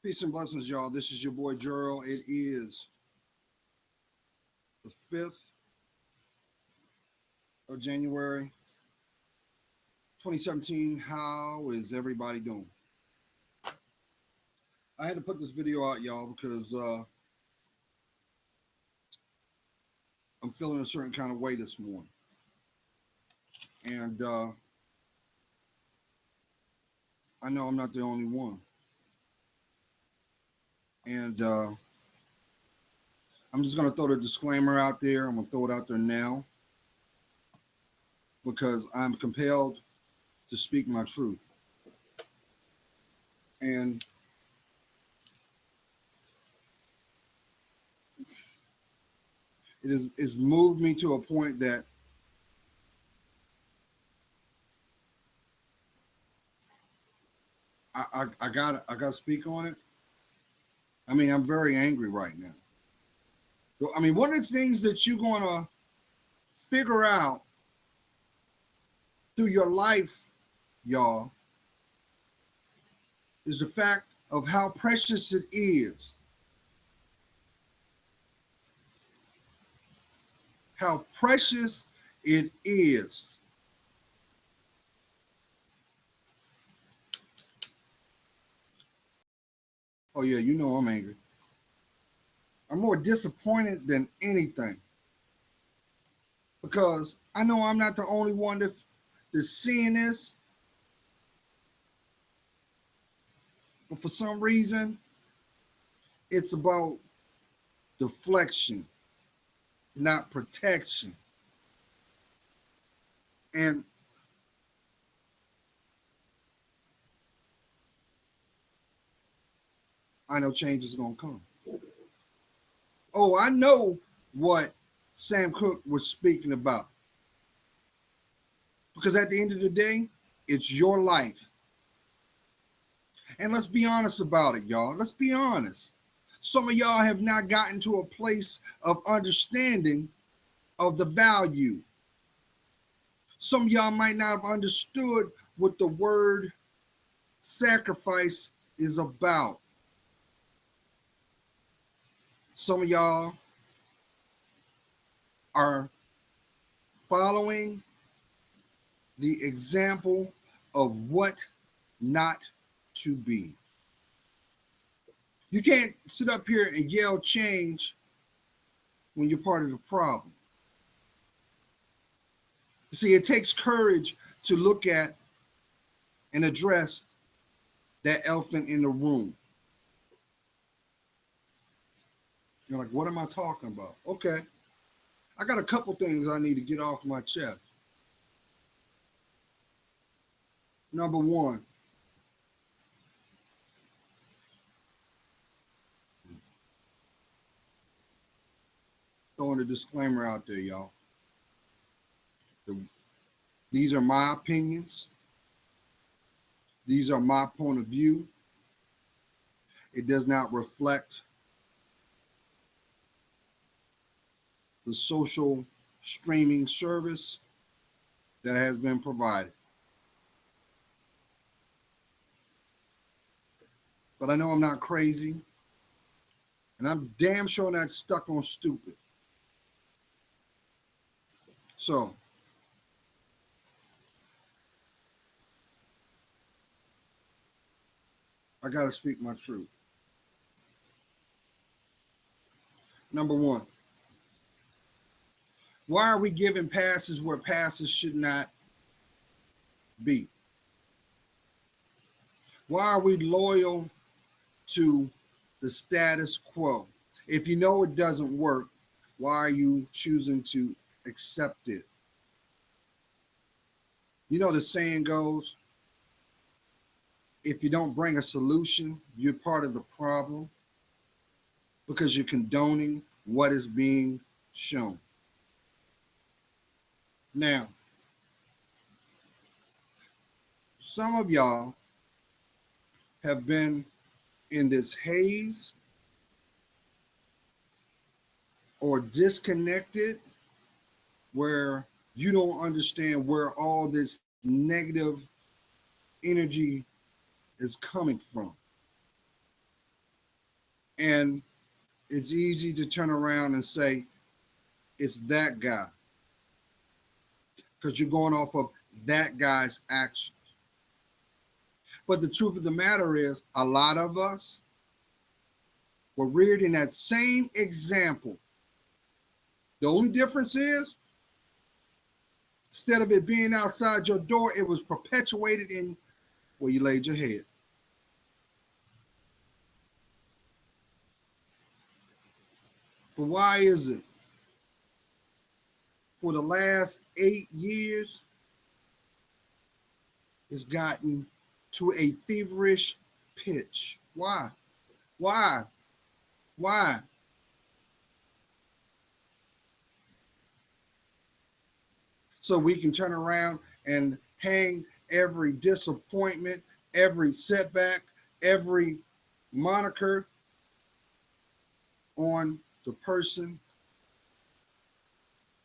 Peace and blessings, y'all. This is your boy Gerald. It is the 5th of January, 2017. How is everybody doing? I had to put this video out, y'all, because I'm feeling a certain kind of way this morning. And I know I'm not the only one. And I'm just going to throw the disclaimer out there. I'm going to throw it out there now because I'm compelled to speak my truth. And it's moved me to a point that I gotta speak on it. I mean, I'm very angry right now. I mean, one of the things that you're gonna figure out through your life, y'all, is the fact of how precious it is. How precious it is. Oh yeah, you know I'm angry. I'm more disappointed than anything. Because I know I'm not the only one that's seeing this. But for some reason, it's about deflection, not protection. And I know change is going to come. Oh, I know what Sam Cooke was speaking about. Because at the end of the day, it's your life. And let's be honest about it, y'all. Let's be honest. Some of y'all have not gotten to a place of understanding of the value. Some of y'all might not have understood what the word sacrifice is about. Some of y'all are following the example of what not to be. You can't sit up here and yell change when you're part of the problem. See, it takes courage to look at and address that elephant in the room. You're like, what am I talking about? Okay. I got a couple things I need to get off my chest. Number one, throwing a disclaimer out there, y'all. These are my opinions. These are my point of view. It does not reflect the social streaming service that has been provided. But I know I'm not crazy, and I'm damn sure not stuck on stupid. So, I got to speak my truth. Number one, why are we giving passes where passes should not be? Why are we loyal to the status quo? If you know it doesn't work, why are you choosing to accept it? You know the saying goes, if you don't bring a solution, you're part of the problem because you're condoning what is being shown. Now, some of y'all have been in this haze or disconnected where you don't understand where all this negative energy is coming from. And it's easy to turn around and say, it's that guy, because you're going off of that guy's actions. But the truth of the matter is, a lot of us were reared in that same example. The only difference is, instead of it being outside your door, it was perpetuated in where you laid your head. But why is it for the last 8 years, it's gotten to a feverish pitch? Why? Why? Why? So we can turn around and hang every disappointment, every setback, every moniker on the person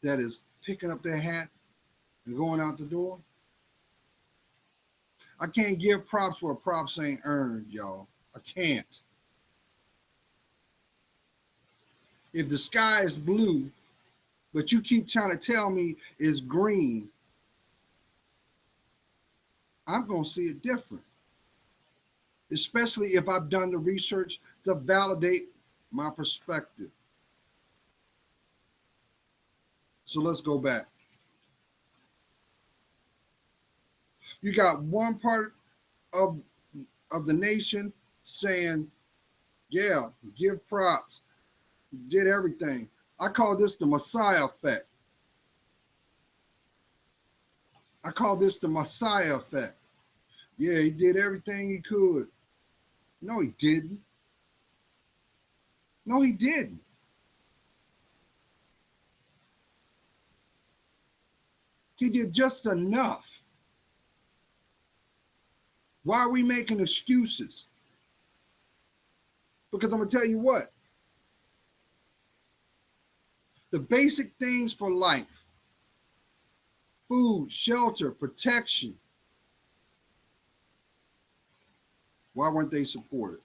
that is picking up their hat and going out the door. I can't give props where props ain't earned, y'all. I can't. If the sky is blue, but you keep trying to tell me it's green, I'm going to see it different. Especially if I've done the research to validate my perspective. So let's go back. You got one part of the nation saying, yeah, give props, did everything. I call this the Messiah effect. I call this the Messiah effect. Yeah, he did everything he could. No, he didn't. No, he didn't. He did just enough. Why are we making excuses? Because I'm going to tell you what. The basic things for life, food, shelter, protection, why weren't they supported?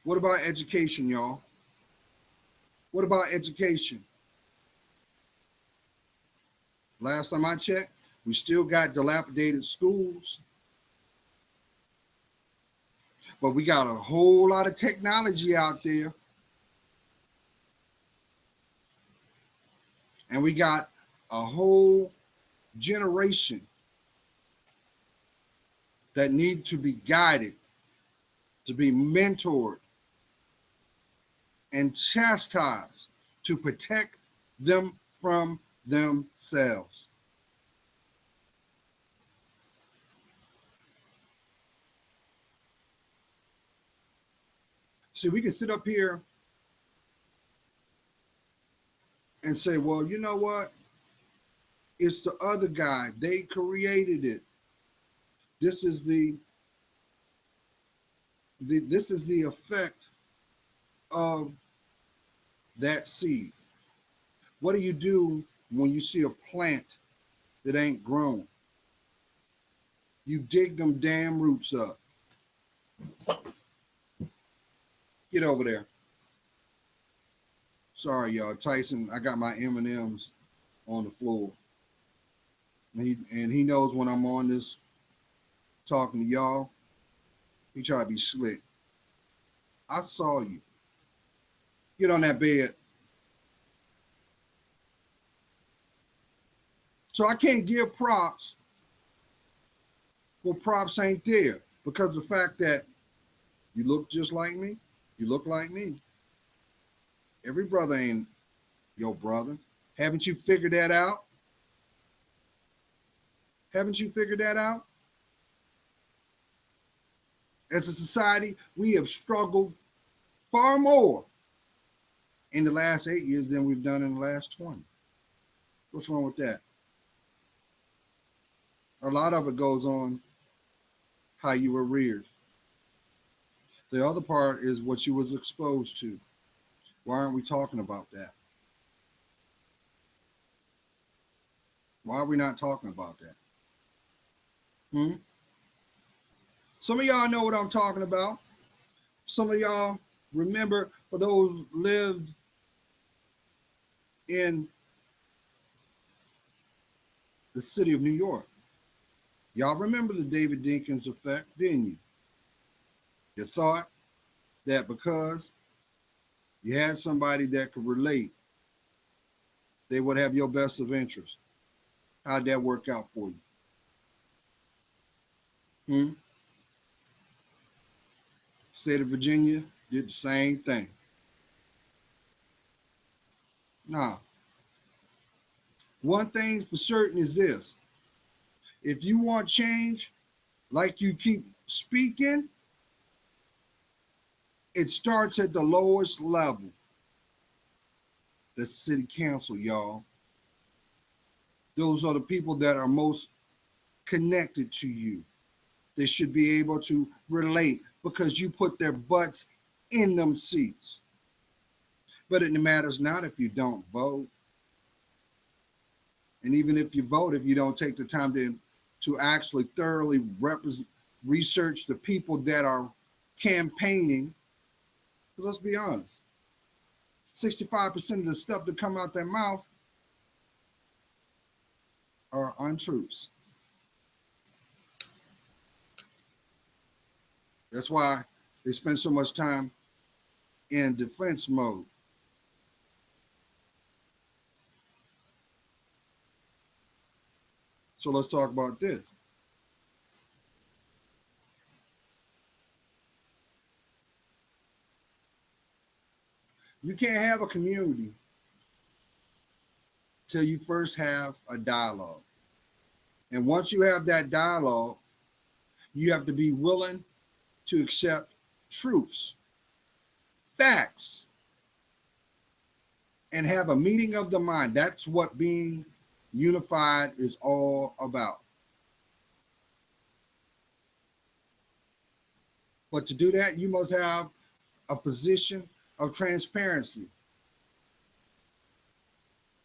What about education, y'all? What about education? Last time I checked, we still got dilapidated schools, but we got a whole lot of technology out there. And we got a whole generation that need to be guided, to be mentored, and chastised to protect them from themselves. See, we can sit up here and say, well, you know what? It's the other guy. They created it. This is the effect of that seed. What do you do when you see a plant that ain't grown? You dig them damn roots up. Get over there. Sorry, y'all. Tyson, I got my M&Ms on the floor. And he knows when I'm on this talking to y'all, he try to be slick. I saw you. Get on that bed. So I can't give props when props ain't there, because of the fact that you look just like me, you look like me. Every brother ain't your brother. Haven't you figured that out? Haven't you figured that out? As a society, we have struggled far more in the last 8 years than we've done in the last 20. What's wrong with that? A lot of it goes on how you were reared. The other part is what you was exposed to. Why aren't we talking about that? Why are we not talking about that? Some of y'all know what I'm talking about. Some of y'all remember, for those who lived in the city of New York. Y'all remember the David Dinkins effect, didn't you? You thought that because you had somebody that could relate, they would have your best of interest. How'd that work out for you? State of Virginia did the same thing. Now, one thing for certain is this. If you want change, like you keep speaking, it starts at the lowest level. The city council, y'all. Those are the people that are most connected to you. They should be able to relate because you put their butts in them seats. But it matters not if you don't vote. And even if you vote, if you don't take the time to actually thoroughly research the people that are campaigning, because let's be honest, 65% of the stuff that come out their mouth are untruths. That's why they spend so much time in defense mode. So let's talk about this. You can't have a community till you first have a dialogue. And once you have that dialogue, you have to be willing to accept truths, facts, and have a meeting of the mind. That's what being unified is all about. But to do that, you must have a position of transparency,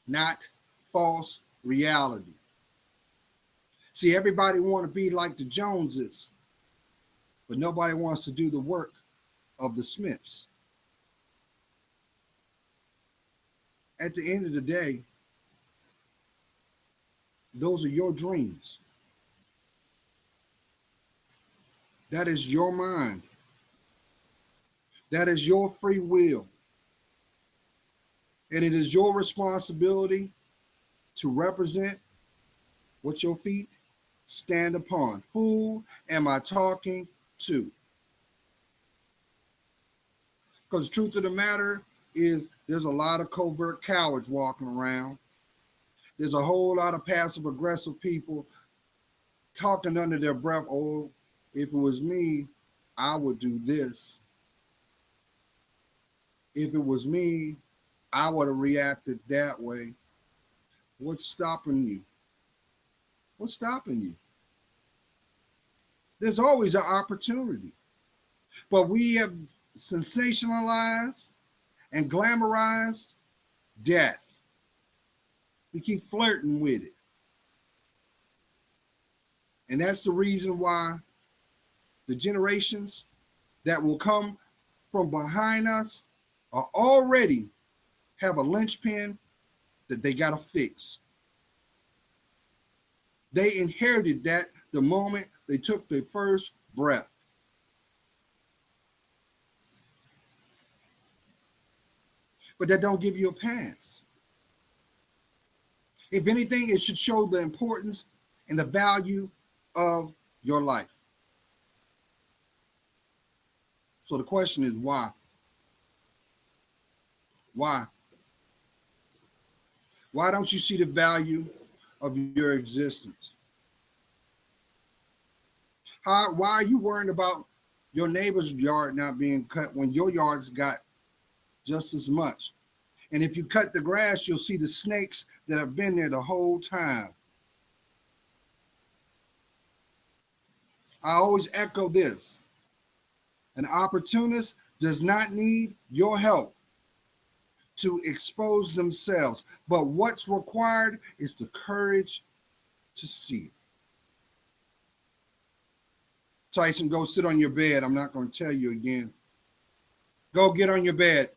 not false reality. See, everybody want to be like the Joneses, but nobody wants to do the work of the Smiths. At the end of the day, those are your dreams. That is your mind. That is your free will. And it is your responsibility to represent what your feet stand upon. Who am I talking to? Because the truth of the matter is there's a lot of covert cowards walking around. There's a whole lot of passive aggressive people talking under their breath. Oh, if it was me, I would do this. If it was me, I would have reacted that way. What's stopping you? What's stopping you? There's always an opportunity. But we have sensationalized and glamorized death. We keep flirting with it. And that's the reason why the generations that will come from behind us are already have a linchpin that they got to fix. They inherited that the moment they took their first breath. But that don't give you a pass. If anything, it should show the importance and the value of your life. So the question is why? Why? Why don't you see the value of your existence? Why are you worrying about your neighbor's yard not being cut when your yard's got just as much? And if you cut the grass, you'll see the snakes that have been there the whole time. I always echo this. An opportunist does not need your help to expose themselves, but what's required is the courage to see it. Tyson, go sit on your bed. I'm not going to tell you again. Go get on your bed.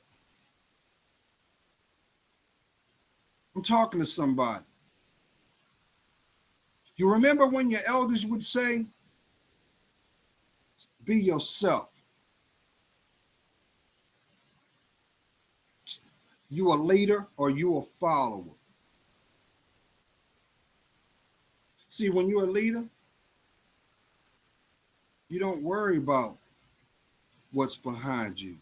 I'm talking to somebody. You remember when your elders would say, be yourself. You a leader or you a follower. See, when you're a leader, you don't worry about what's behind you.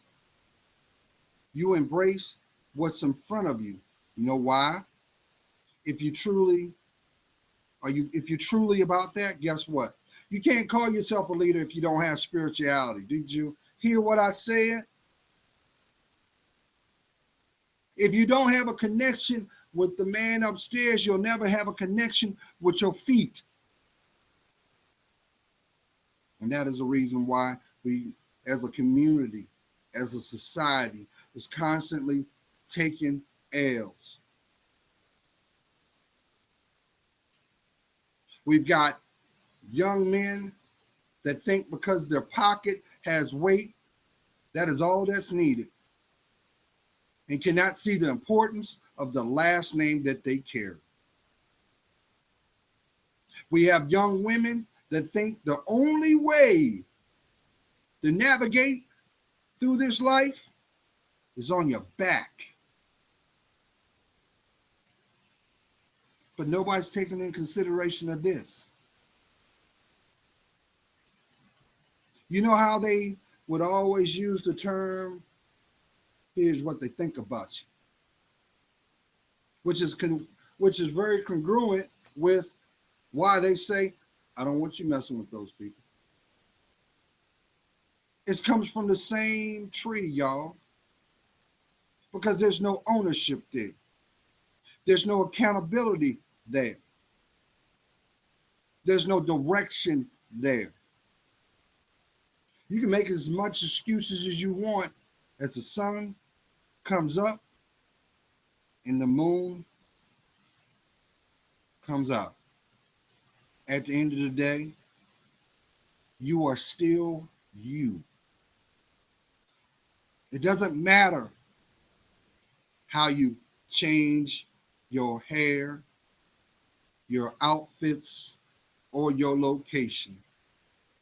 You embrace what's in front of you. You know why? If you truly about that, guess what? You can't call yourself a leader if you don't have spirituality. Did you hear what I said? If you don't have a connection with the man upstairs, you'll never have a connection with your feet. And that is the reason why we, as a community, as a society, is constantly taking L's. We've got young men that think because their pocket has weight, that is all that's needed, and cannot see the importance of the last name that they carry. We have young women that think the only way to navigate through this life is on your back. But nobody's taking in consideration of this. You know how they would always use the term, here's what they think about you, which is very congruent with why they say, I don't want you messing with those people. It comes from the same tree, y'all, because there's no ownership there. There's no accountability there. There's no direction there. You can make as much excuses as you want as the sun comes up and the moon comes out. At the end of the day, you are still you. It doesn't matter how you change your hair, your outfits, or your location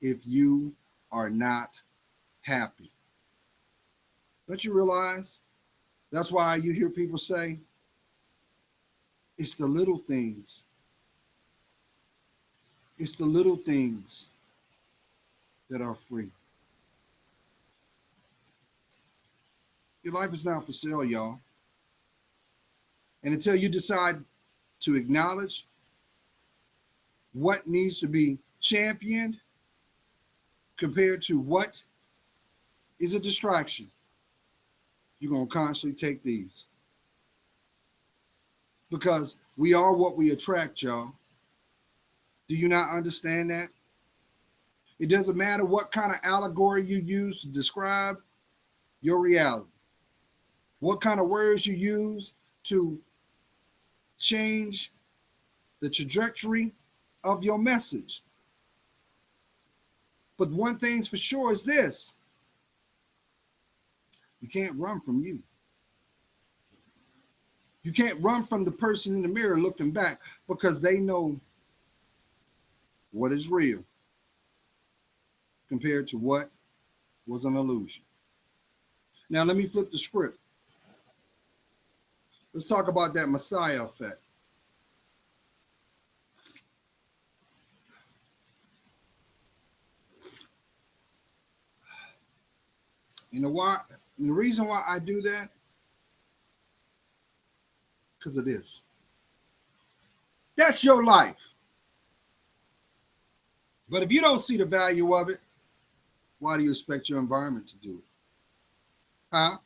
if you are not happy. Don't you realize? That's why you hear people say, it's the little things. It's the little things that are free. Your life is not for sale, y'all. And until you decide to acknowledge what needs to be championed compared to what is a distraction, you're going to constantly take these. Because we are what we attract, y'all. Do you not understand that? It doesn't matter what kind of allegory you use to describe your reality, what kind of words you use to change the trajectory of your message. But one thing's for sure is this: you can't run from you. You can't run from the person in the mirror looking back, because they know what is real compared to what was an illusion. Now, let me flip the script. Let's talk about that Messiah effect. You know why? And the reason why I do that, because of this. That's your life. But if you don't see the value of it, why do you expect your environment to do it? Huh?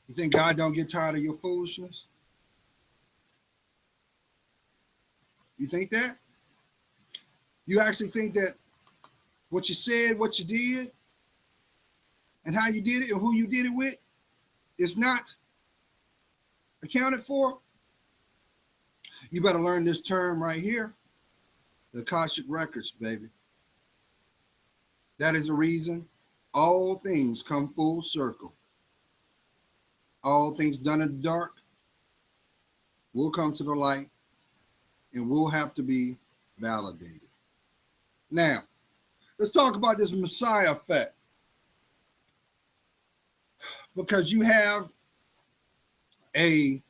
You think God don't get tired of your foolishness? You think that? You actually think that what you said, what you did, and how you did it, and who you did it with is not accounted for? You better learn this term right here, the Akashic Records, baby. That is the reason all things come full circle. All things done in the dark will come to the light and will have to be validated. Now, let's talk about this Messiah effect. Because you have a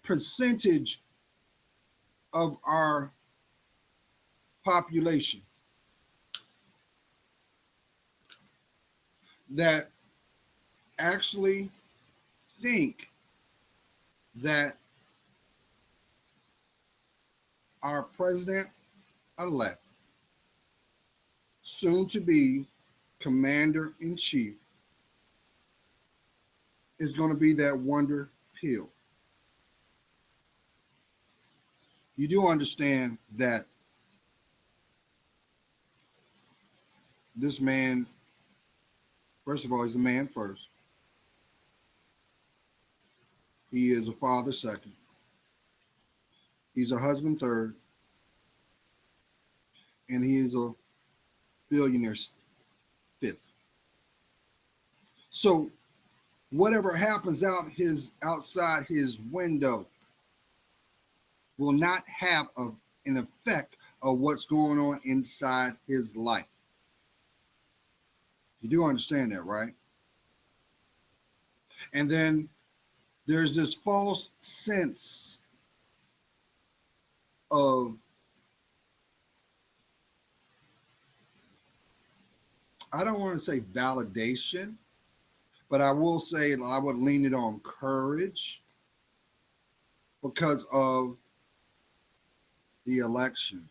percentage of our population that actually think that our president-elect, soon to be commander-in-chief, is going to be that wonder pill. You do understand that this man, first of all, he's a man first. He is a father second. He's a husband third. And he is a billionaire fifth. So whatever happens outside his window will not have an effect of what's going on inside his life. You do understand that, right? And then there's this false sense of, I don't want to say validation, but I will say I would lean it on courage because of the election.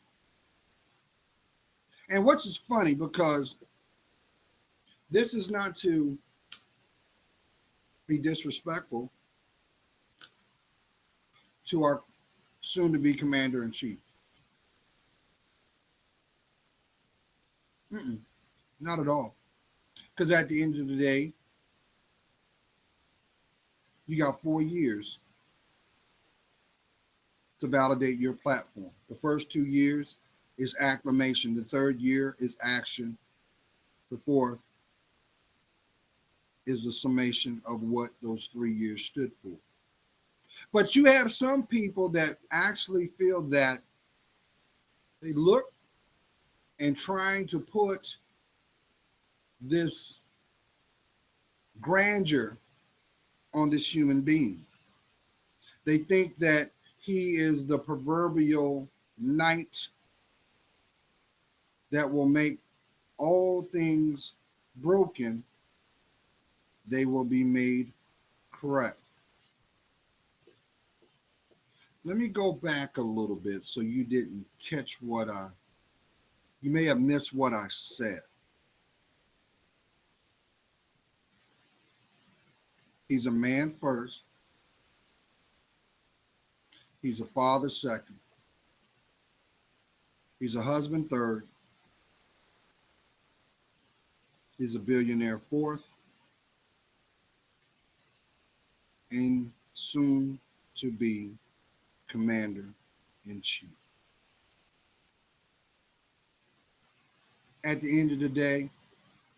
And which is funny because this is not to be disrespectful to our soon-to-be commander-in-chief. Not at all. Because at the end of the day, you got 4 years to validate your platform. The first 2 years is acclamation. The third year is action. The fourth is the summation of what those 3 years stood for. But you have some people that actually feel that they look and trying to put this grandeur on this human being. They think that he is the proverbial knight that will make all things broken, they will be made correct. Let me go back a little bit so you didn't catch you may have missed what I said. He's a man first. He's a father second. He's a husband third. He's a billionaire fourth. And soon to be commander-in-chief. At the end of the day,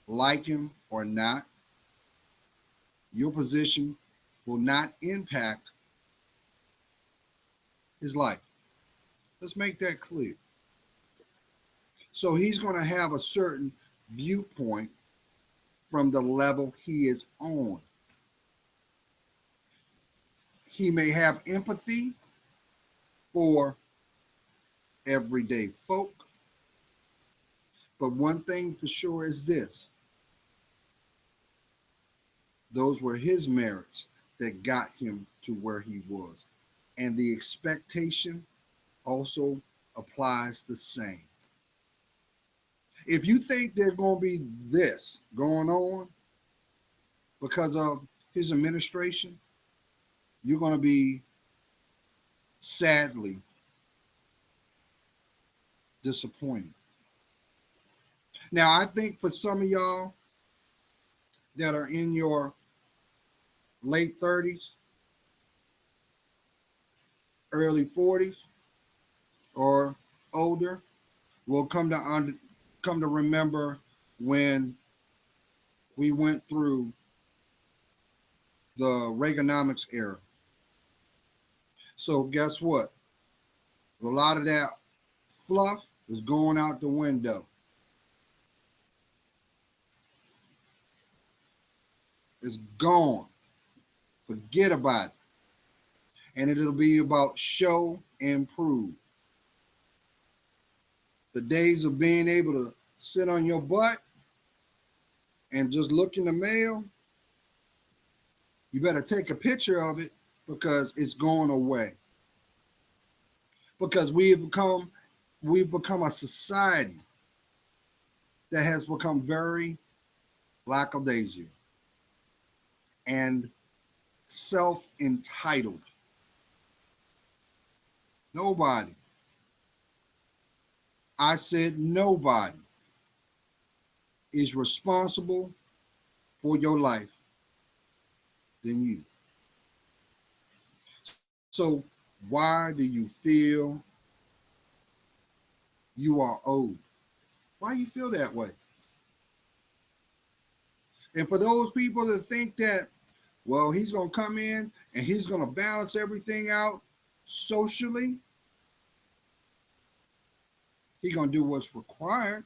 like him or not, your position will not impact his life. Let's make that clear. So he's going to have a certain viewpoint from the level he is on. He may have empathy for everyday folk, but one thing for sure is this: those were his merits that got him to where he was. And the expectation also applies the same. If you think there's going to be this going on because of his administration, you're going to be sadly disappointed. Now, I think for some of y'all that are in your late 30s, early 40s or older will come to remember when we went through the Reaganomics era. So guess what? A lot of that fluff is going out the window. It's gone. Forget about it. And it'll be about show and prove. The days of being able to sit on your butt and just look in the mail, you better take a picture of it because it's going away. Because we've become a society that has become very lackadaisical and self-entitled. Nobody, I said nobody, is responsible for your life than you. So why do you feel you are owed? Why do you feel that way? And for those people that think that, well, he's going to come in and he's going to balance everything out socially, he's going to do what's required.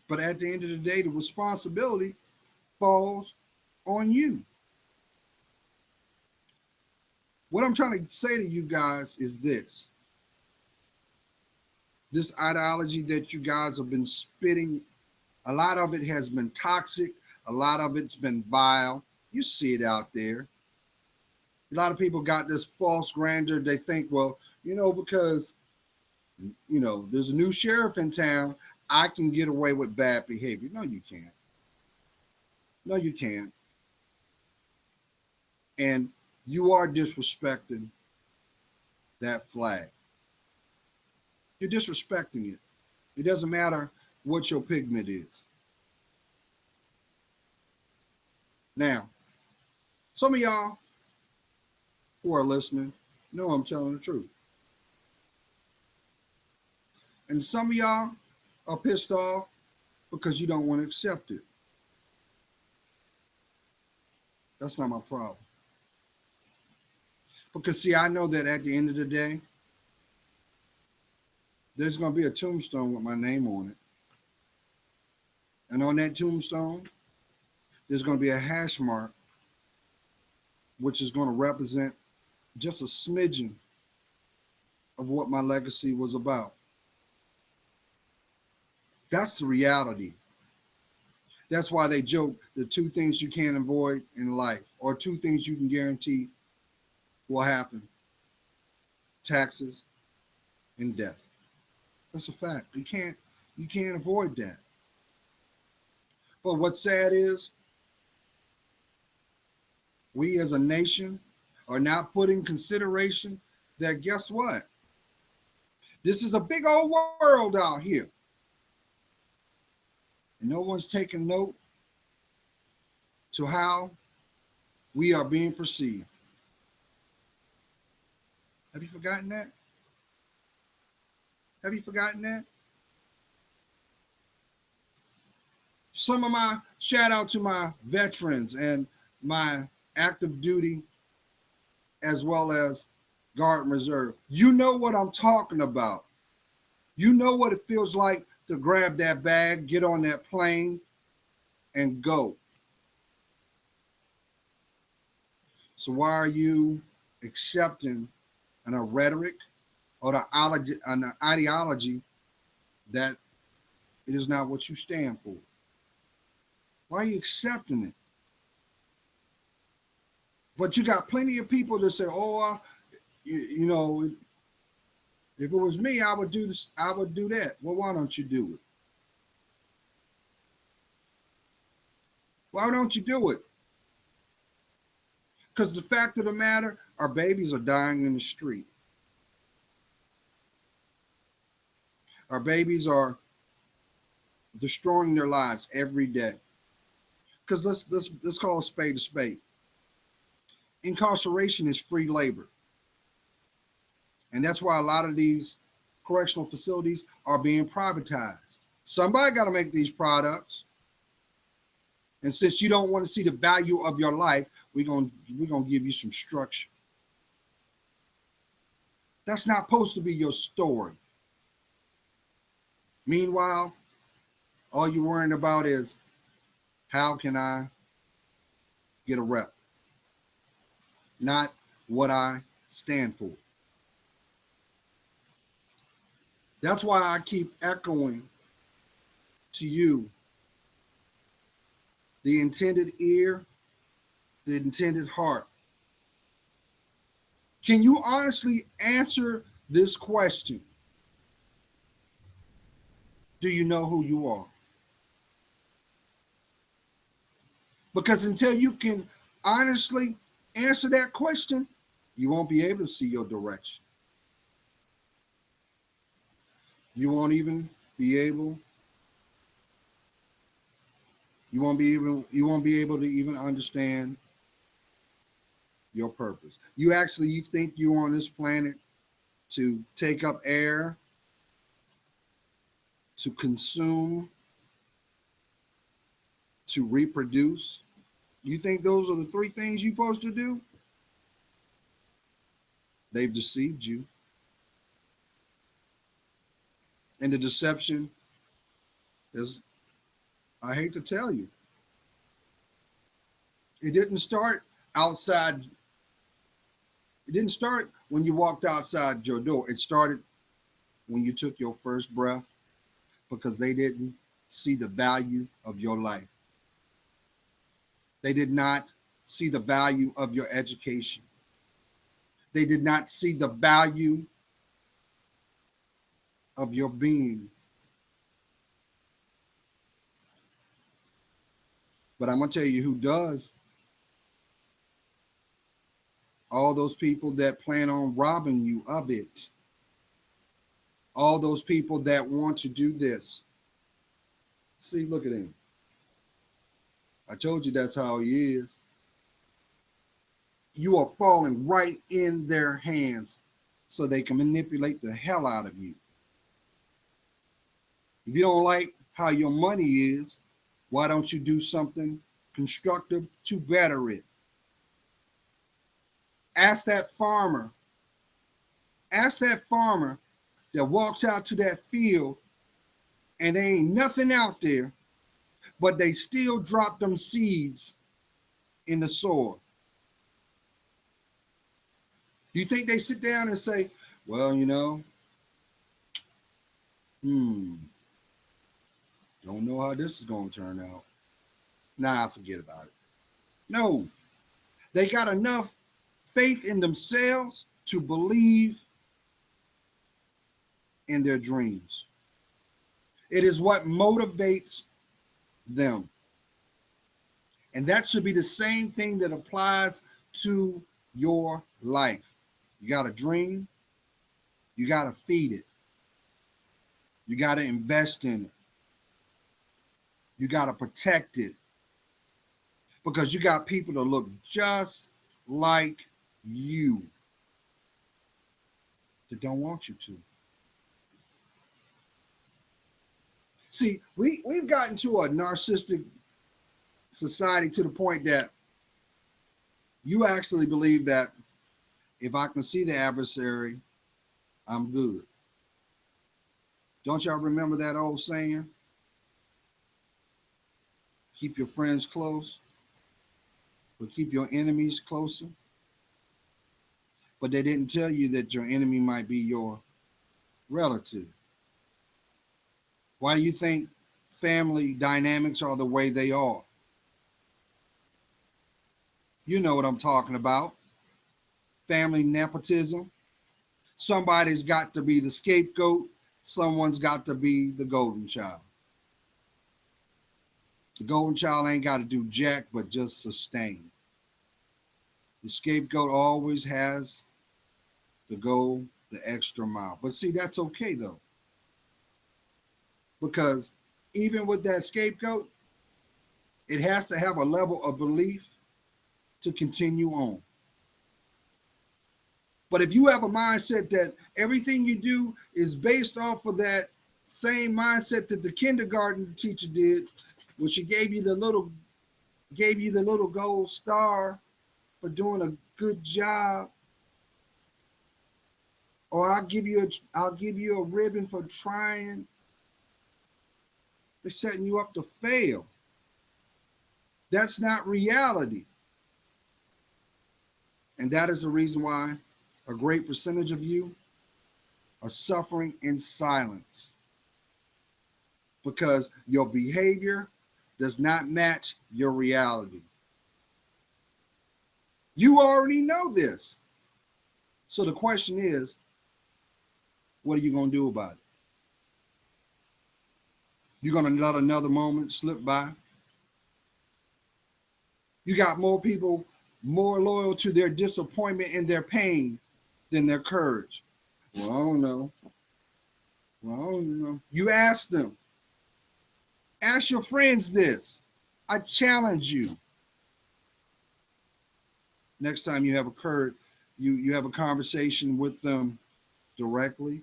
But at the end of the day, the responsibility falls on you. What I'm trying to say to you guys is this. This ideology that you guys have been spitting, a lot of it has been toxic. A lot of it's been vile. You see it out there. A lot of people got this false grandeur. They think, well, because, there's a new sheriff in town, I can get away with bad behavior. No, you can't. No, you can't. And you are disrespecting that flag. You're disrespecting it. It doesn't matter what your pigment is. Now, some of y'all who are listening know I'm telling the truth. And some of y'all are pissed off because you don't want to accept it. That's not my problem. Because, see, I know that at the end of the day, there's going to be a tombstone with my name on it. And on that tombstone, there's going to be a hash mark, which is going to represent just a smidgen of what my legacy was about. That's the reality. That's why they joke the two things you can't avoid in life, or two things you can guarantee will happen: taxes and death. That's a fact. You can't avoid that. But what's sad is we as a nation are not putting consideration that, guess what? This is a big old world out here. And no one's taking note to how we are being perceived. Have you forgotten that? Have you forgotten that? Some of my shout out to my veterans and my active duty as well as Guard and Reserve. You know what I'm talking about. You know what it feels like to grab that bag, get on that plane, and go. So why are you accepting a rhetoric or an ideology that it is not what you stand for? Why are you accepting it? But you got plenty of people that say, oh, if it was me, I would do this, I would do that. Well, why don't you do it? Why don't you do it? Because the fact of the matter, our babies are dying in the street. Our babies are destroying their lives every day. Because let's call a spade a spade. Incarceration is free labor. And that's why a lot of these correctional facilities are being privatized. Somebody got to make these products. And since you don't want to see the value of your life, we're gonna give you some structure. That's not supposed to be your story. Meanwhile, all you're worrying about is, how can I get a rep? Not what I stand for. That's why I keep echoing to you the intended ear, the intended heart. Can you honestly answer this question? Do you know who you are? Because until you can honestly answer that question, you won't be able to see your direction. You won't even be able, you won't be able to even understand your purpose. You think you're on this planet to take up air, to consume, to reproduce. You think those are the three things you're supposed to do? They've deceived you. And the deception is, I hate to tell you, it didn't start outside. It didn't start when you walked outside your door. It started when you took your first breath, because they didn't see the value of your life. They did not see the value of your education. They did not see the value of your being. But I'm going to tell you who does. All those people that plan on robbing you of it. All those people that want to do this. See, look at him. I told you that's how he is. You are falling right in their hands so they can manipulate the hell out of you. If you don't like how your money is, why don't you do something constructive to better it? Ask that farmer that walks out to that field and there ain't nothing out there, but they still drop them seeds in the soil. Do you think they sit down and say, well, don't know how this is going to turn out. Nah, forget about it. No, they got enough faith in themselves to believe in their dreams. It is what motivates them. And that should be the same thing that applies to your life. You got a dream, you got to feed it. You got to invest in it. You got to protect it. Because you got people that look just like you that don't want you to. See, we've gotten to a narcissistic society to the point that you actually believe that if I can see the adversary, I'm good. Don't y'all remember that old saying? Keep your friends close, but keep your enemies closer. But they didn't tell you that your enemy might be your relative. Why do you think family dynamics are the way they are? You know what I'm talking about. Family nepotism. Somebody's got to be the scapegoat. Someone's got to be the golden child. The golden child ain't got to do jack but just sustain. The scapegoat always has to go the extra mile. But see, that's okay though. Because even with that scapegoat, it has to have a level of belief to continue on. But if you have a mindset that everything you do is based off of that same mindset that the kindergarten teacher did, when she gave you the little gold star for doing a good job, or I'll give you a ribbon for trying, they're setting you up to fail. That's not reality. And that is the reason why a great percentage of you are suffering in silence, because your behavior does not match your reality. You already know this. So the question is, what are you going to do about it? You're going to let another moment slip by? You got more people more loyal to their disappointment and their pain than their courage. Well, I don't know. You ask them. Ask your friends this. I challenge you. Next time you have you have a conversation with them directly,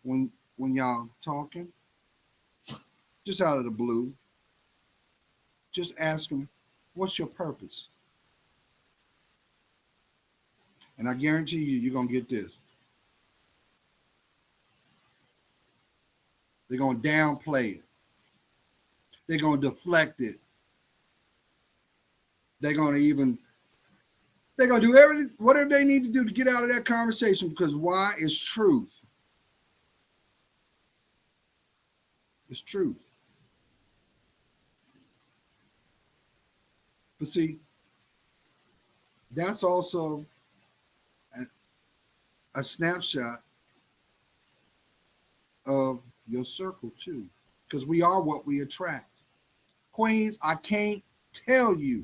when y'all talking, just out of the blue, just ask them, what's your purpose? And I guarantee you, you're going to get this. They're going to downplay it. They're going to deflect it. They're going to do everything, whatever they need to do to get out of that conversation, because why? It's truth. It's truth. But see, that's also a snapshot of your circle too, because we are what we attract. Queens, I can't tell you.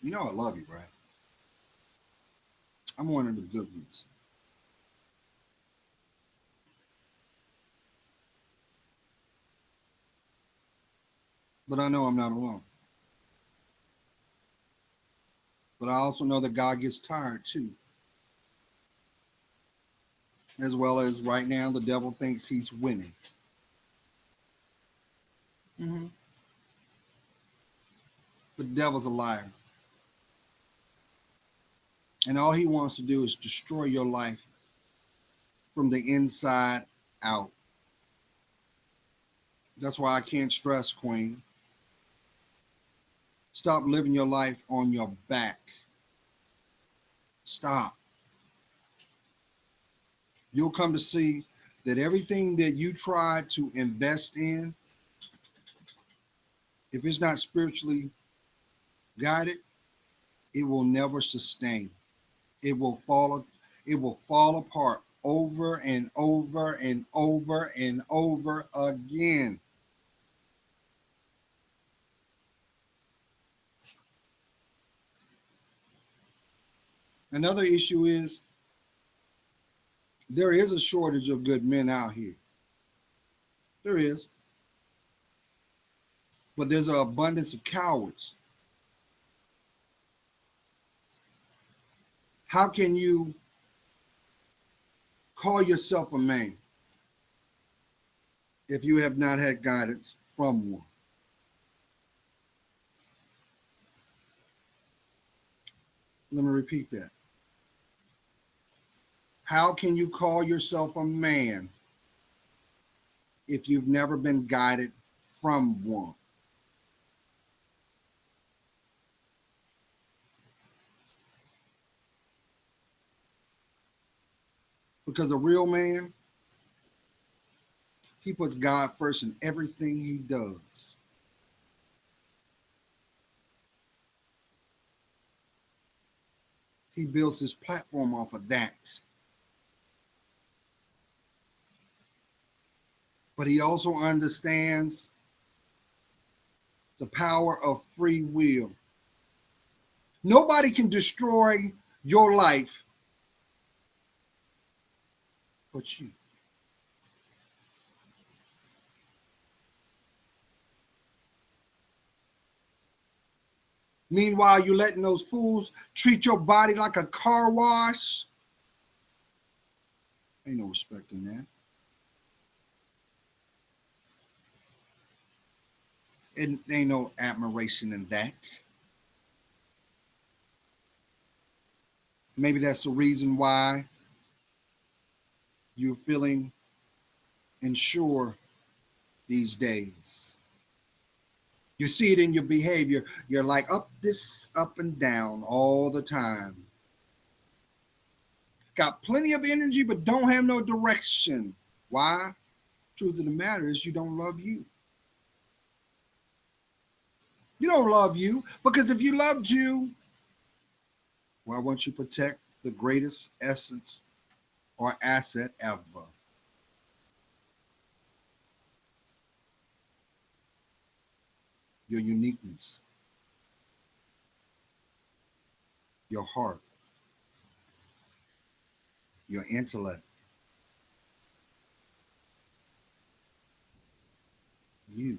You know I love you, right? I'm one of the good ones. But I know I'm not alone. But I also know that God gets tired too. As well as right now, the devil thinks he's winning. Mm-hmm. But the devil's a liar. And all he wants to do is destroy your life from the inside out. That's why I can't stress, Queen. Stop living your life on your back. Stop. You'll come to see that everything that you try to invest in, if it's not spiritually guided, it will never sustain. It will fall apart over and over and over and over again. Another issue is there is a shortage of good men out here. There is. But there's an abundance of cowards. How can you call yourself a man if you have not had guidance from one? Let me repeat that. How can you call yourself a man if you've never been guided from one? Because a real man, he puts God first in everything he does. He builds his platform off of that. But he also understands the power of free will. Nobody can destroy your life but you. Meanwhile, you're letting those fools treat your body like a car wash. Ain't no respect in that. And ain't no admiration in that. Maybe that's the reason why you're feeling unsure these days. You see it in your behavior. You're like up and down all the time. Got plenty of energy, but don't have no direction. Why? Truth of the matter is you don't love you. You don't love you because if you loved you, why won't you protect the greatest essence or asset ever? Your uniqueness, your heart, your intellect, you.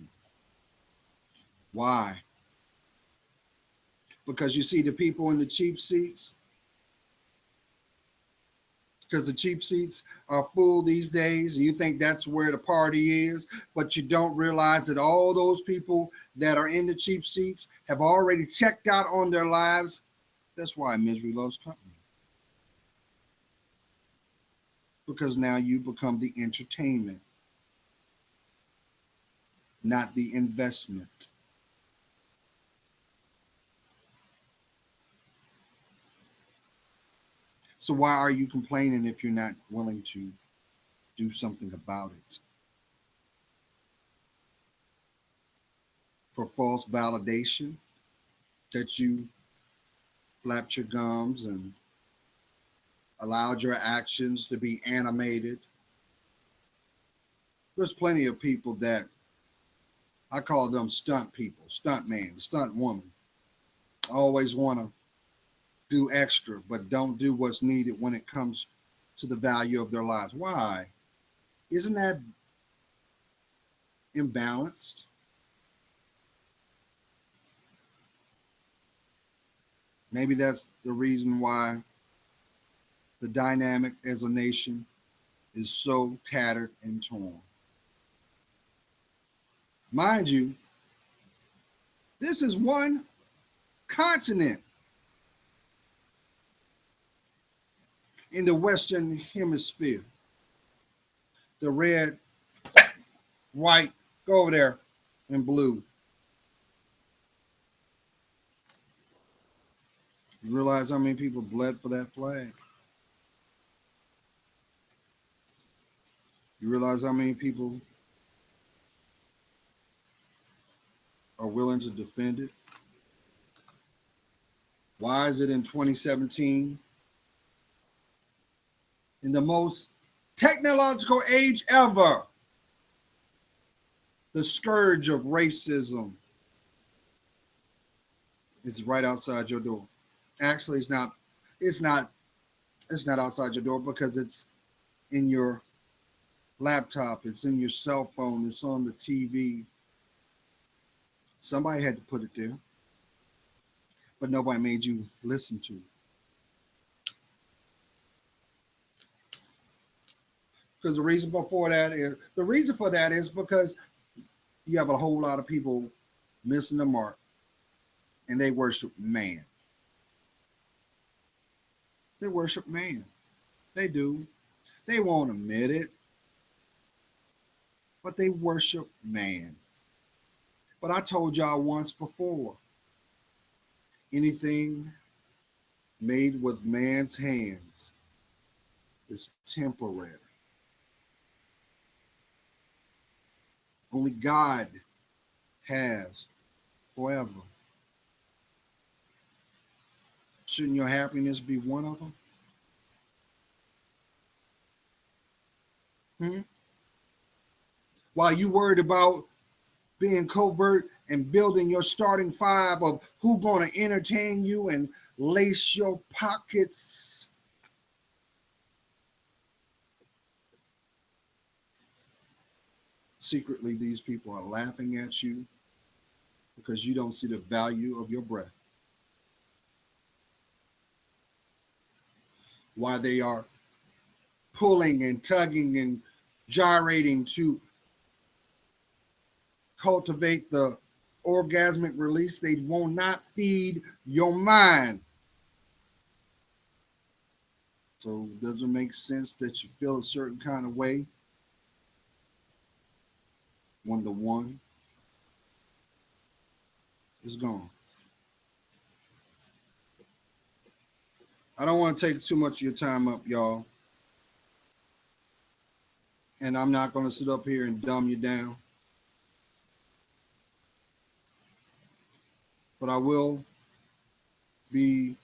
Why? Because you see the people in the cheap seats, because the cheap seats are full these days and you think that's where the party is, but you don't realize that all those people that are in the cheap seats have already checked out on their lives. That's why misery loves company. Because now you become the entertainment, not the investment. So why are you complaining if you're not willing to do something about it? For false validation that you flapped your gums and allowed your actions to be animated. There's plenty of people that I call them stunt people, stunt man, stunt woman. Always want to do extra, but don't do what's needed when it comes to the value of their lives. Why? Isn't that imbalanced? Maybe that's the reason why the dynamic as a nation is so tattered and torn. Mind you, this is one continent in the Western Hemisphere. The red, white, go over there, and blue. You realize how many people bled for that flag? You realize how many people are willing to defend it? Why is it in 2017, in the most technological age ever, the scourge of racism is right outside your door? Actually, it's not, it's not outside your door because it's in your laptop, it's in your cell phone, it's on the TV. Somebody had to put it there, but nobody made you listen to it. Because the reason for that is because you have a whole lot of people missing the mark and they worship man. They worship man. They do. They won't admit it, but they worship man. But I told y'all once before, anything made with man's hands is temporary. Only God has forever. Shouldn't your happiness be one of them? Hmm? While you worried about being covert and building your starting five of who gonna entertain you and lace your pockets. Secretly, these people are laughing at you because you don't see the value of your breath. while they are pulling and tugging and gyrating to cultivate the orgasmic release, they will not feed your mind. So does it make sense that you feel a certain kind of way when the one is gone? I don't want to take too much of your time up, y'all. And I'm not going to sit up here and dumb you down. But I will be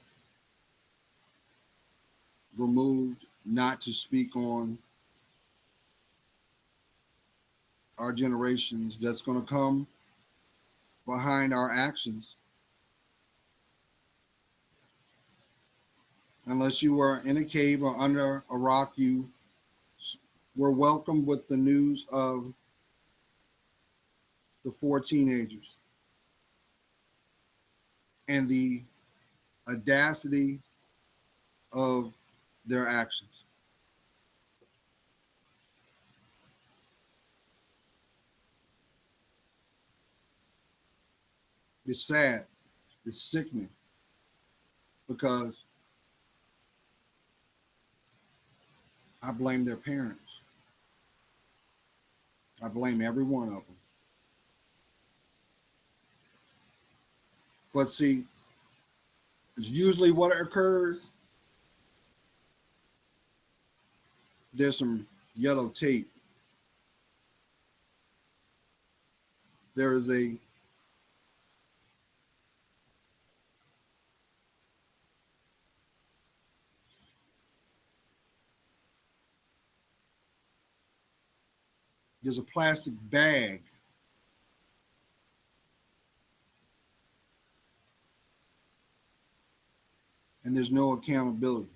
removed not to speak on our generations that's going to come behind our actions. Unless you were in a cave or under a rock, you were welcomed with the news of the 4 teenagers and the audacity of their actions. It's sad, it's sickening, because I blame their parents. I blame every one of them. But see, it's usually what occurs. There's some yellow tape. There is there's a plastic bag and there's no accountability.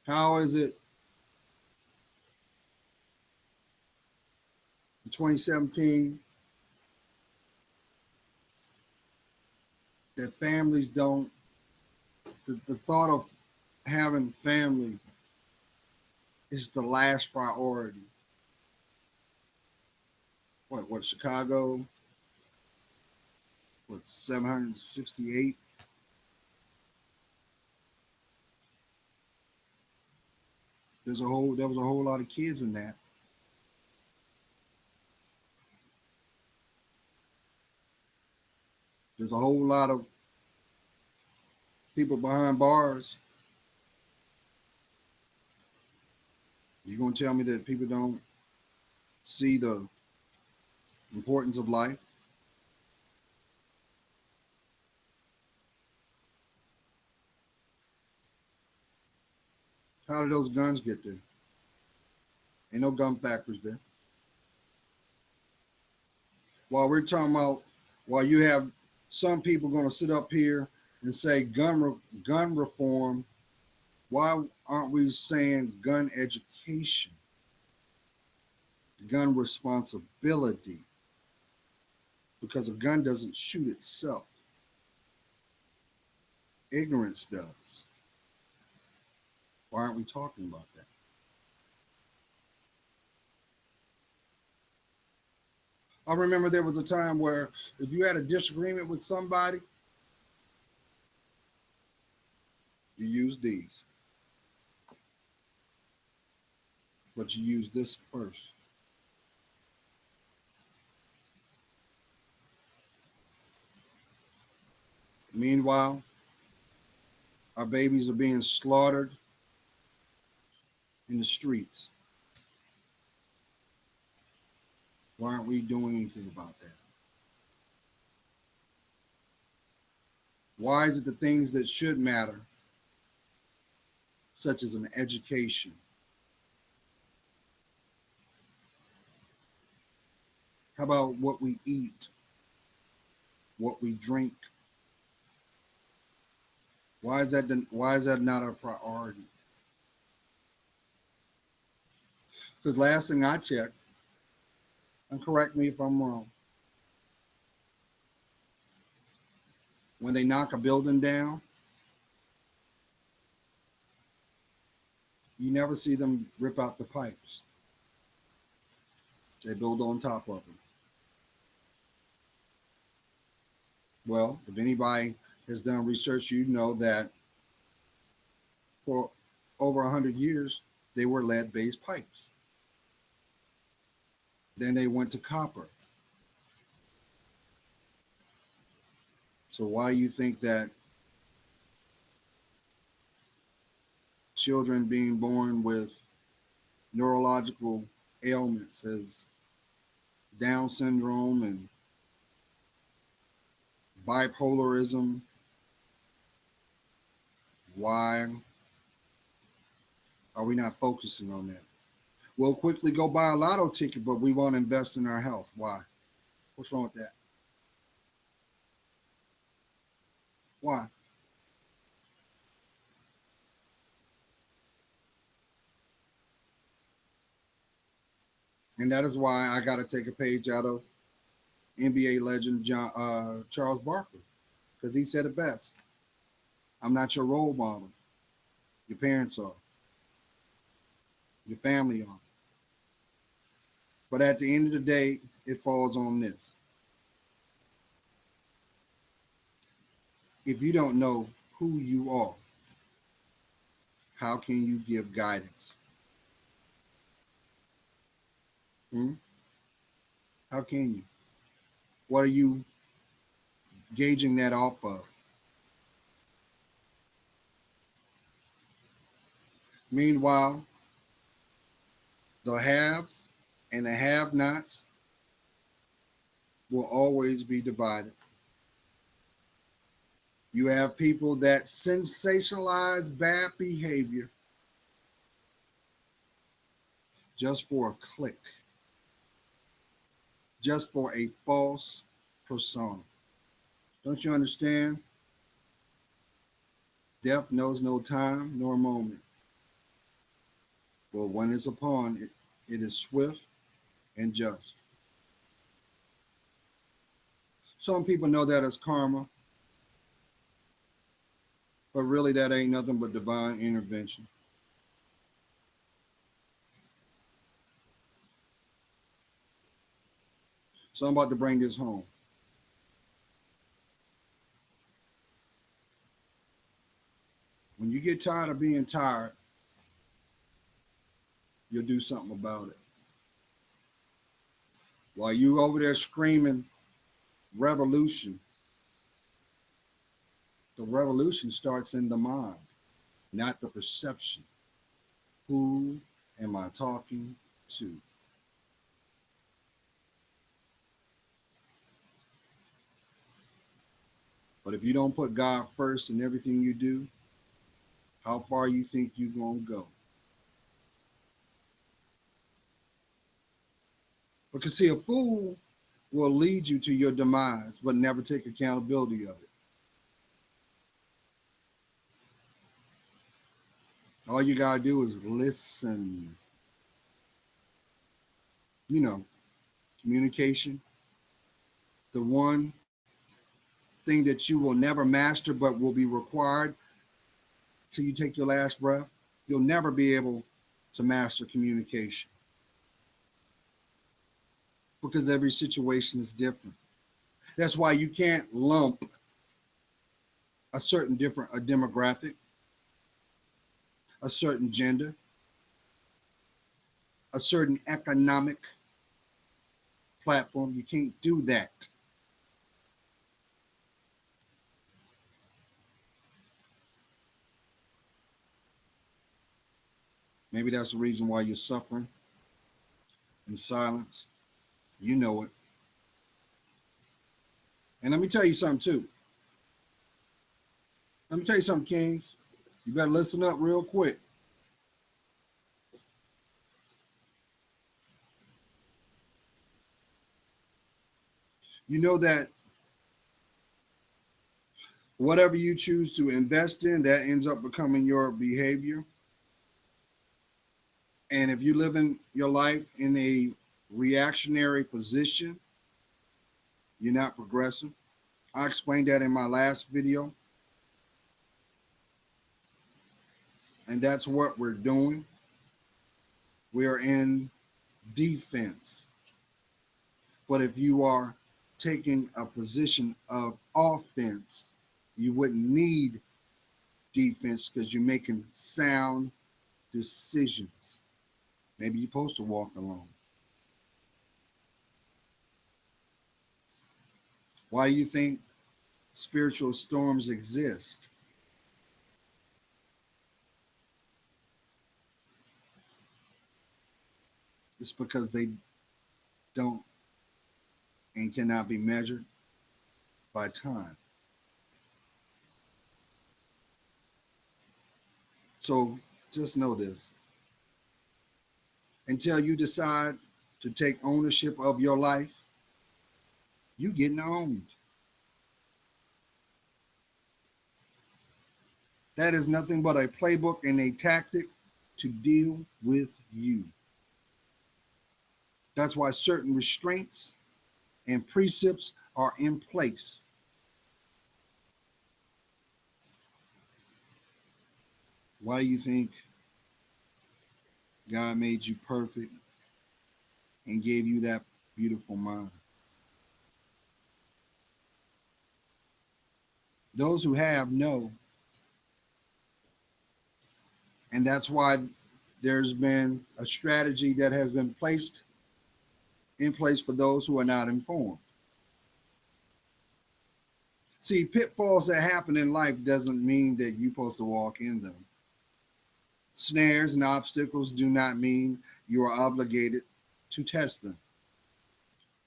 How is it in 2017 that families don't, the thought of having family is the last priority? What, Chicago? What, 768? There was a whole lot of kids in that. There's a whole lot of people behind bars. You're gonna tell me that people don't see the importance of life? How did those guns get there? Ain't no gun factories there. While we're talking about, while you have some people going to sit up here and say gun reform, why aren't we saying gun education, gun responsibility? Because a gun doesn't shoot itself. Ignorance does. Why aren't we talking about that? I remember there was a time where if you had a disagreement with somebody, you used these. But you use this first. Meanwhile, our babies are being slaughtered in the streets. Why aren't we doing anything about that? Why is it the things that should matter, such as an education, how about what we eat, what we drink? Why is that not a priority? Because last thing I checked, and correct me if I'm wrong, when they knock a building down, You never see them rip out the pipes. They build on top of them. Well, if anybody has done research, you know that for over 100 years, they were lead-based pipes. Then they went to copper. So why do you think that children being born with neurological ailments as Down syndrome and bipolarism, why are we not focusing on that? We'll quickly go buy a lotto ticket, but we won't invest in our health. Why? What's wrong with that? Why? And that is why I got to take a page out of NBA legend Charles Barkley, because he said it best. I'm not your role model. Your parents are. Your family are. But at the end of the day, it falls on this. If you don't know who you are, how can you give guidance? How can you? What are you gauging that off of? Meanwhile, the haves and the have-nots will always be divided. You have people that sensationalize bad behavior just for a click, just for a false persona. Don't you understand? Death knows no time nor moment. But when it's upon it, it is swift and just. Some people know that as karma, but really that ain't nothing but divine intervention. So I'm about to bring this home. When you get tired of being tired, you'll do something about it. While you over there screaming revolution, the revolution starts in the mind, not the perception. Who am I talking to? But if you don't put God first in everything you do, how far you think you're going to go? Because see, a fool will lead you to your demise, but never take accountability of it. All you got to do is listen. You know, communication, the one thing that you will never master but will be required till you take your last breath. You'll never be able to master communication because every situation is different. That's why you can't lump a certain different a demographic, a certain gender, a certain economic platform. You can't do that. Maybe that's the reason why you're suffering in silence. You know it. And let me tell you something too. Let me tell you something, Kings. You better listen up real quick. You know that whatever you choose to invest in, that ends up becoming your behavior. And if you live in your life in a reactionary position, you're not progressing. I explained that in my last video. And that's what we're doing. We are in defense. But if you are taking a position of offense, you wouldn't need defense because you're making sound decisions. Maybe you're supposed to walk alone. Why do you think spiritual storms exist? It's because they don't and cannot be measured by time. So just know this. Until you decide to take ownership of your life, you getting owned. That is nothing but a playbook and a tactic to deal with you. That's why certain restraints and precepts are in place. Why do you think God made you perfect and gave you that beautiful mind? Those who have know. And that's why there's been a strategy that has been placed in place for those who are not informed. See, pitfalls that happen in life doesn't mean that you're supposed to walk in them. Snares and obstacles do not mean you are obligated to test them.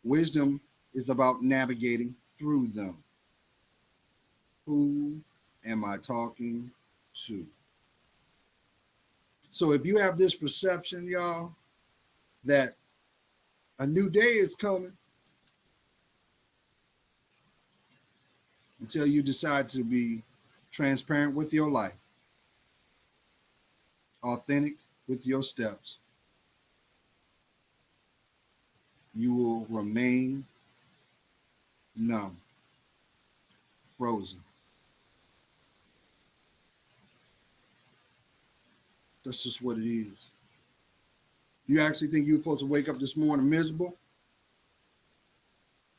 Wisdom is about navigating through them. Who am I talking to? So if you have this perception, y'all, that a new day is coming, until you decide to be transparent with your life, authentic with your steps, you will remain numb, frozen. That's just what it is. You actually think you're supposed to wake up this morning miserable?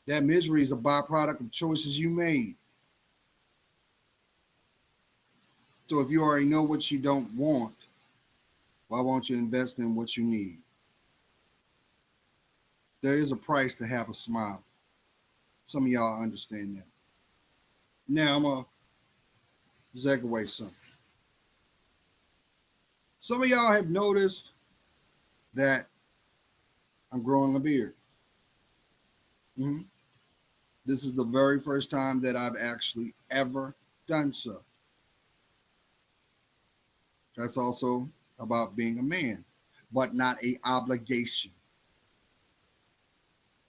That misery is a byproduct of choices you made. So if you already know what you don't want, why won't you invest in what you need? There is a price to have a smile. Some of y'all understand that. Now I'm going to segue something. Some of y'all have noticed that I'm growing a beard. This is the very first time that I've actually ever done so. That's also about being a man, but not an obligation.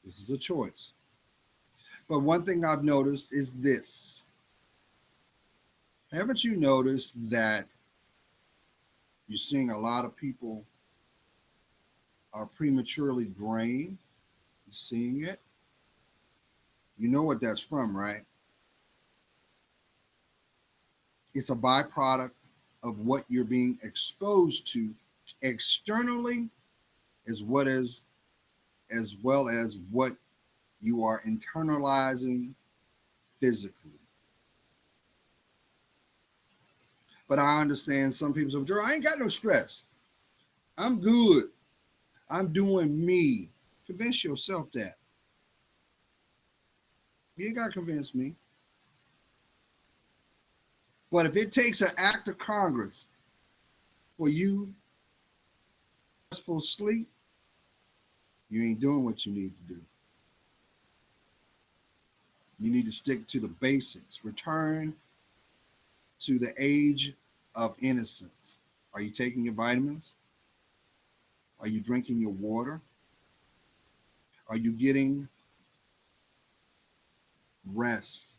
This is a choice. But one thing I've noticed is this. Haven't you noticed that you're seeing a lot of people are prematurely graying? You seeing it? You know what that's from, right? It's a byproduct of what you're being exposed to externally, as well as what you are internalizing physically. But I understand some people say, Joe, I ain't got no stress. I'm good. I'm doing me. Convince yourself that. You ain't got to convince me. But if it takes an act of Congress for you restful sleep, you ain't doing what you need to do. You need to stick to the basics. Return to the age of innocence. Are you taking your vitamins? Are you drinking your water? Are you getting rest?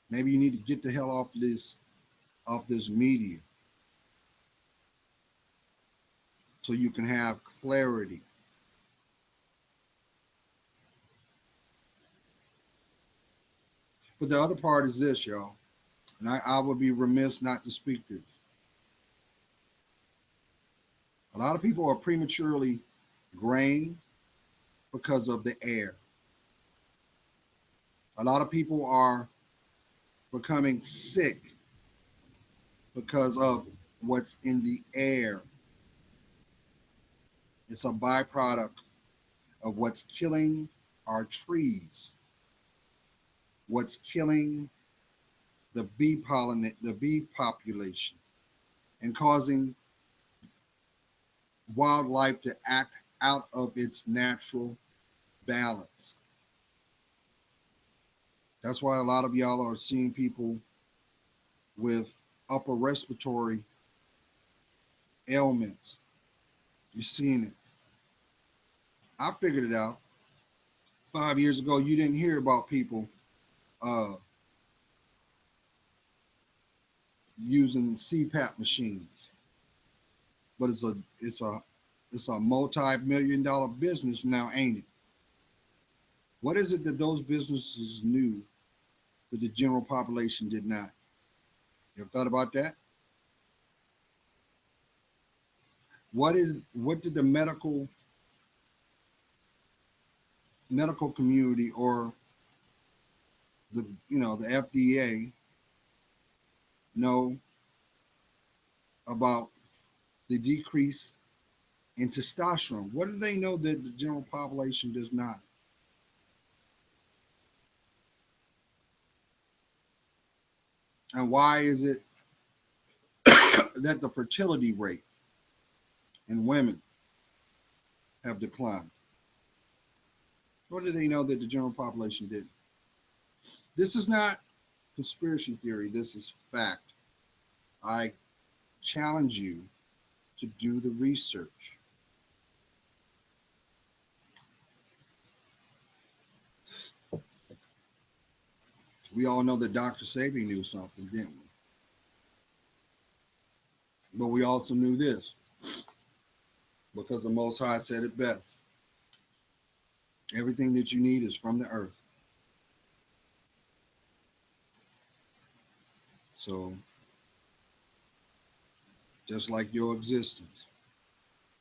Maybe you need to get the hell off this media so you can have clarity. But the other part is this, y'all, and I would be remiss not to speak this. A lot of people are prematurely graying because of the air. A lot of people are becoming sick because of what's in the air. It's a byproduct of what's killing our trees, what's killing the bee population, and causing wildlife to act out of its natural balance. That's why a lot of y'all are seeing people with upper respiratory ailments. You're seeing it. I figured it out. 5 years ago, you didn't hear about people uh, using CPAP machines, but it's a multi-million-dollar business now, ain't it? What is it that those businesses knew that the general population did not? You ever thought about that? What did the medical community or the FDA know about the decrease in testosterone? What do they know that the general population does not? And why is it that the fertility rate in women have declined? What do they know that the general population didn't? This is not conspiracy theory. This is fact. I challenge you to do the research. We all know that Dr. Sabi knew something, didn't we? But we also knew this because the Most High said it best. Everything that you need is from the earth. So, just like your existence,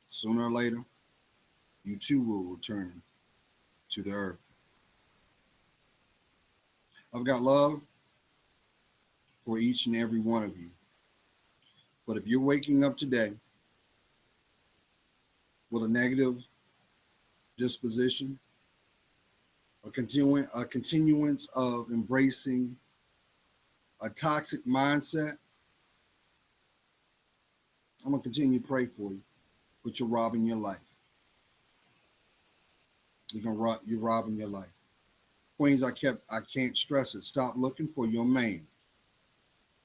sooner or later, you too will return to the earth. I've got love for each and every one of you. But if you're waking up today with a negative disposition, a continuance of embracing a toxic mindset, I'm gonna continue to pray for you, but you're robbing your life. You're robbing your life. Queens, I can't stress it. Stop looking for your man.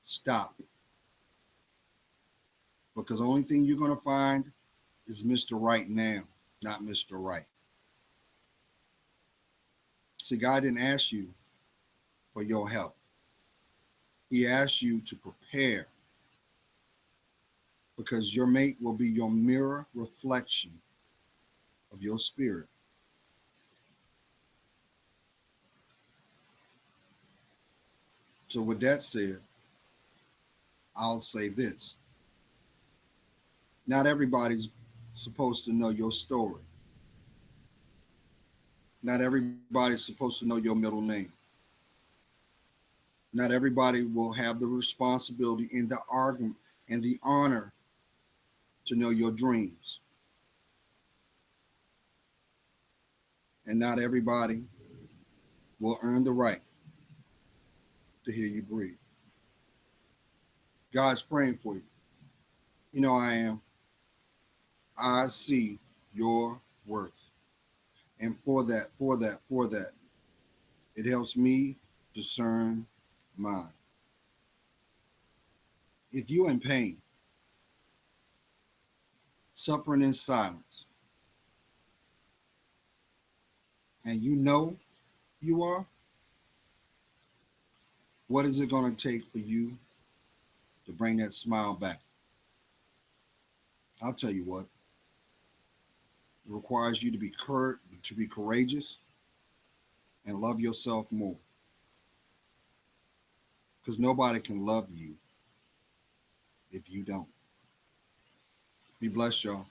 Stop. Because the only thing you're gonna find is Mr. Right now, not Mr. Right. See, God didn't ask you for your help. He asked you to prepare because your mate will be your mirror reflection of your spirit. So with that said, I'll say this. Not everybody's supposed to know your story. Not everybody's supposed to know your middle name. Not everybody will have the responsibility and the argument and the honor to know your dreams. And not everybody will earn the right to hear you breathe. God's praying for you. You know I am. I see your worth. And for that, it helps me discern mine. If you're in pain, suffering in silence, and you know you are, what is it going to take for you to bring that smile back? I'll tell you what. It requires you to be courageous and love yourself more. Because nobody can love you if you don't. Be blessed, y'all.